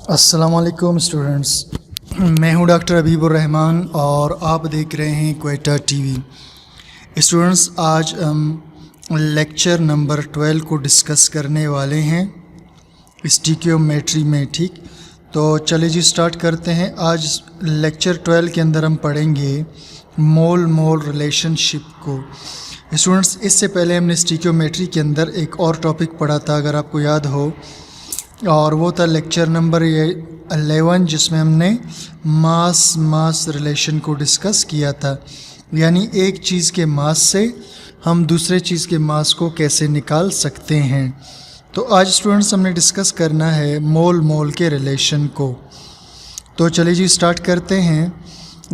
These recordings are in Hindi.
अस्सलाम वालेकुम स्टूडेंट्स, मैं हूं डॉक्टर अबीबुर रहमान और आप देख रहे हैं क्वेटा टीवी। स्टूडेंट्स, आज हम लेक्चर नंबर 12 को डिस्कस करने वाले हैं स्टिकियोमेट्री में। ठीक, तो चलिए जी स्टार्ट करते हैं। आज लेक्चर 12 के अंदर हम पढ़ेंगे मोल मोल रिलेशनशिप को। स्टूडेंट्स, इससे पहले हमने स्टिकियोमेट्री के अंदर एक और टॉपिक पढ़ा था, अगर आपको याद हो, और वो था लेक्चर नंबर 11, जिसमें हमने मास रिलेशन को डिस्कस किया था, यानी एक चीज़ के मास से हम दूसरे चीज़ के मास को कैसे निकाल सकते हैं। तो आज स्टूडेंट्स हमने डिस्कस करना है मोल मोल के रिलेशन को। तो चलिए जी स्टार्ट करते हैं।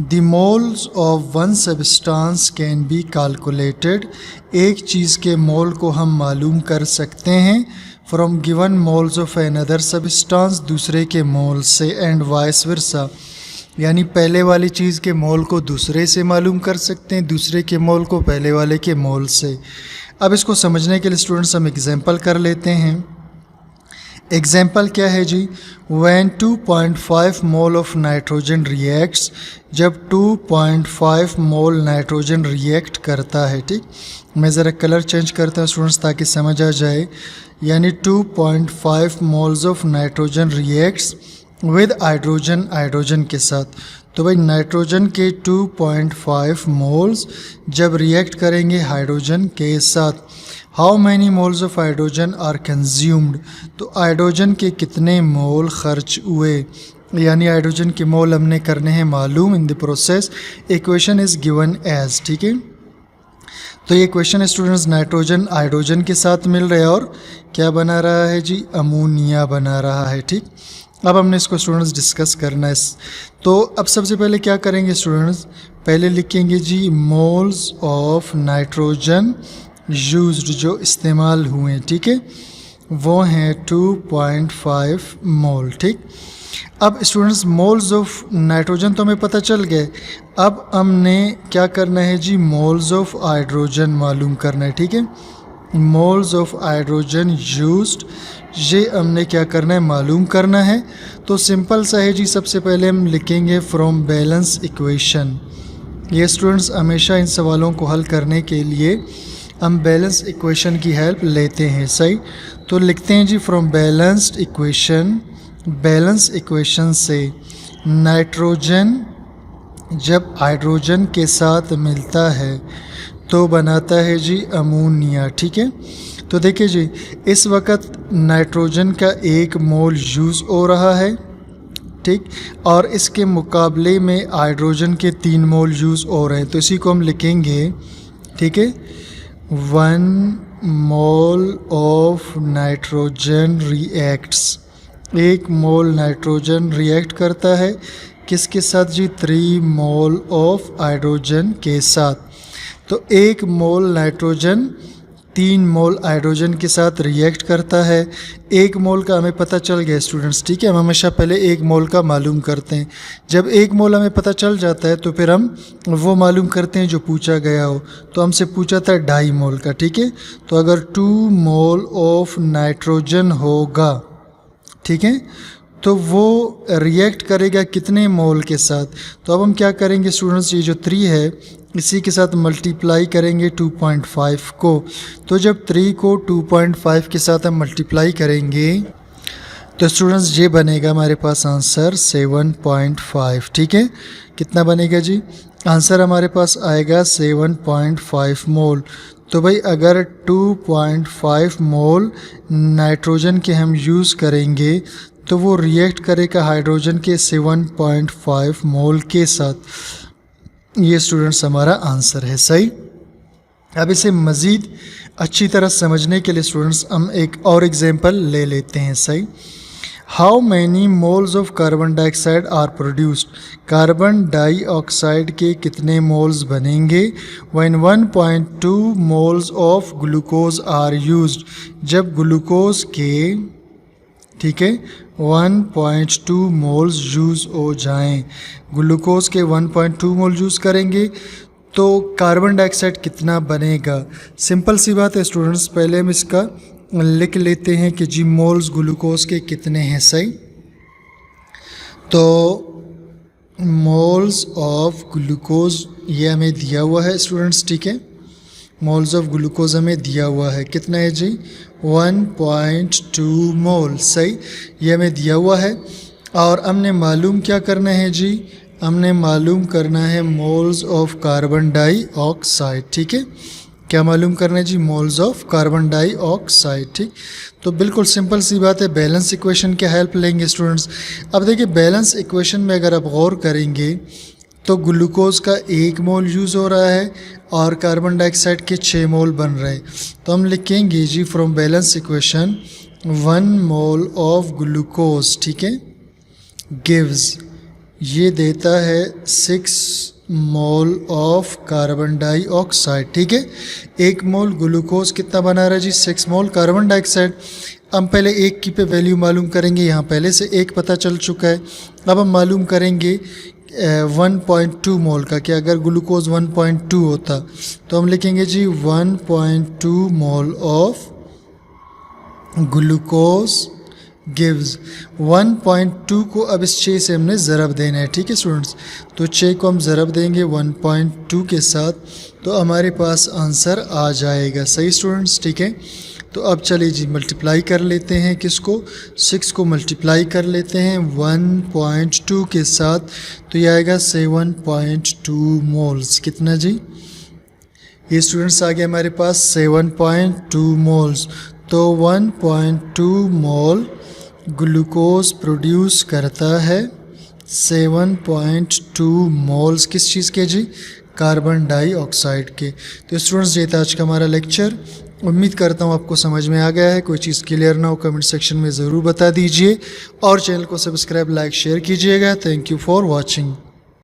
The moles of one substance can be calculated. एक चीज़ के मोल को हम मालूम कर सकते हैं from given moles of another substance, दूसरे के मोल से, एंड वाइस वर्सा, यानी पहले वाली चीज़ के मोल को दूसरे से मालूम कर सकते हैं, दूसरे के मोल को पहले वाले के मोल से। अब इसको समझने के लिए स्टूडेंट्स हम एग्जांपल कर लेते हैं। एग्जाम्पल क्या है जी? When 2.5 mole of nitrogen reacts, जब 2.5 मोल नाइट्रोजन रिएक्ट करता है। ठीक, मैं ज़रा कलर चेंज करता हूँ स्टूडेंट्स ताकि समझ आ जाए। यानी 2.5 moles of nitrogen reacts with hydrogen के साथ। तो भाई नाइट्रोजन के 2.5 मोल्स जब रिएक्ट करेंगे हाइड्रोजन के साथ, how many moles of hydrogen are consumed, तो हाइड्रोजन के कितने मोल खर्च हुए, यानी हाइड्रोजन के मोल हमने करने हैं मालूम in the process. Equation is given as. ठीक है, तो ये क्वेश्चन स्टूडेंट्स नाइट्रोजन हाइड्रोजन के साथ मिल रहा है और क्या बना रहा है जी? अमोनिया बना रहा है। ठीक, अब हमने इसको स्टूडेंट्स डिस्कस करना है। तो अब सबसे पहले क्या करेंगे स्टूडेंट्स? पहले लिखेंगे जी मोल्स ऑफ नाइट्रोजन यूज्ड, जो इस्तेमाल हुए। ठीक है, वो हैं 2.5 मोल। ठीक, अब स्टूडेंट्स मोल्स ऑफ नाइट्रोजन तो हमें पता चल गए। अब हमने क्या करना है जी? मोल्स ऑफ हाइड्रोजन मालूम करना है। ठीक है, मोल्स ऑफ हाइड्रोजन यूज्ड, ये हमने क्या करना है? मालूम करना है। तो सिंपल सा है जी, सबसे पहले हम लिखेंगे फ्रॉम बैलेंस इक्वेशन। ये स्टूडेंट्स हमेशा इन सवालों को हल करने के लिए हम बैलेंस इक्वेशन की हेल्प लेते हैं। सही, तो लिखते हैं जी from balanced equation. Balance equation से नाइट्रोजन जब हाइड्रोजन के साथ मिलता है तो बनाता है जी अमोनिया। ठीक है, तो देखिए जी इस वक्त नाइट्रोजन का 1 मोल यूज़ हो रहा है। ठीक, और इसके मुकाबले में हाइड्रोजन के 3 मोल यूज़ हो रहे हैं, तो इसी को हम लिखेंगे। ठीक है, 1 mole of nitrogen reacts, 1 mole nitrogen react करता है किसके साथ जी? 3 मोल ऑफ हाइड्रोजन के साथ। तो 1 मोल नाइट्रोजन 3 मोल हाइड्रोजन के साथ रिएक्ट करता है। 1 मोल का हमें पता चल गया स्टूडेंट्स। ठीक है, हम हमेशा पहले 1 मोल का मालूम करते हैं। जब 1 मोल हमें पता चल जाता है तो फिर हम वो मालूम करते हैं जो पूछा गया हो। तो हमसे पूछा था 2.5 मोल का। ठीक है, तो अगर 2 मोल ऑफ नाइट्रोजन होगा, ठीक है, तो वो रिएक्ट करेगा कितने मोल के साथ? तो अब हम क्या करेंगे स्टूडेंट्स? ये जो 3 है इसी के साथ मल्टीप्लाई करेंगे 2.5 को। तो जब 3 को 2.5 के साथ हम मल्टीप्लाई करेंगे तो स्टूडेंट्स ये बनेगा हमारे पास आंसर 7.5। ठीक है, कितना बनेगा जी? आंसर हमारे पास आएगा 7.5 मोल। तो भाई अगर 2.5 मोल नाइट्रोजन के हम यूज़ करेंगे तो वो रिएक्ट करेगा हाइड्रोजन के 7.5 मोल के साथ। ये स्टूडेंट्स हमारा आंसर है। सही, अब इसे मज़ीद अच्छी तरह समझने के लिए स्टूडेंट्स हम एक और एग्जांपल ले लेते हैं। सही, how many moles of carbon dioxide are produced, carbon dioxide के कितने मोल्स बनेंगे? When 1.2 moles of glucose are used, जब ग्लूकोज के, ठीक है, 1.2 मोल्स यूज़ हो जाएं। ग्लूकोज के 1.2 मोल यूज़ करेंगे तो कार्बन डाइऑक्साइड कितना बनेगा? सिंपल सी बात है स्टूडेंट्स, पहले हम इसका लिख लेते हैं कि जी मोल्स ग्लूकोज के कितने हैं। सही, तो मोल्स ऑफ ग्लूकोज ये हमें दिया हुआ है स्टूडेंट्स, ठीक है। मोल्स ऑफ ग्लूकोज हमें दिया हुआ है, कितना है जी 1.2 मोल, सही, ये हमें दिया हुआ है। और हमने मालूम क्या करना है जी, हमने मालूम करना है मोल्स ऑफ कार्बन डाइऑक्साइड, ठीक है। क्या मालूम करना है जी, मोल्स ऑफ कार्बन डाइऑक्साइड, ठीक। तो बिल्कुल सिंपल सी बात है, बैलेंस इक्वेशन की हेल्प लेंगे स्टूडेंट्स। अब देखिए बैलेंस इक्वेशन में अगर आप गौर करेंगे तो ग्लूकोज का 1 मोल यूज़ हो रहा है और कार्बन डाइऑक्साइड के 6 मोल बन रहे हैं। तो हम लिखेंगे जी from balance equation 1 mole of glucose, ठीक है, गिव्स, ये देता है 6 मोल ऑफ कार्बन डाइऑक्साइड, ठीक है। 1 मोल ग्लूकोज कितना बना रहा है जी, 6 मोल कार्बन डाइऑक्साइड। हम पहले 1 की पे वैल्यू मालूम करेंगे, यहाँ पहले से 1 पता चल चुका है। अब हम मालूम करेंगे 1.2 मोल का, कि अगर ग्लूकोज 1.2 होता तो हम लिखेंगे जी 1.2 मोल ऑफ ग्लूकोज गिव्स 1.2 को अब इस 6 से हमने ज़रब देना है, ठीक है स्टूडेंट्स। तो 6 को हम ज़रब देंगे 1.2 के साथ, तो हमारे पास आंसर आ जाएगा, सही स्टूडेंट्स, ठीक है। तो अब चलिए जी मल्टीप्लाई कर लेते हैं, किसको, 6 को मल्टीप्लाई कर लेते हैं 1.2 के साथ, तो ये आएगा 7.2 मोल्स, कितना जी, ये स्टूडेंट्स आ गया हमारे पास 7.2 मोल्स। तो 1.2 मोल ग्लूकोज प्रोड्यूस करता है 7.2 मोल्स किस चीज़ के जी, कार्बन डाइऑक्साइड के। तो स्टूडेंट्स ये था आज का हमारा लेक्चर, उम्मीद करता हूँ आपको समझ में आ गया है। कोई चीज़ क्लियर ना हो कमेंट सेक्शन में ज़रूर बता दीजिए और चैनल को सब्सक्राइब, लाइक, शेयर कीजिएगा। Thank you for watching.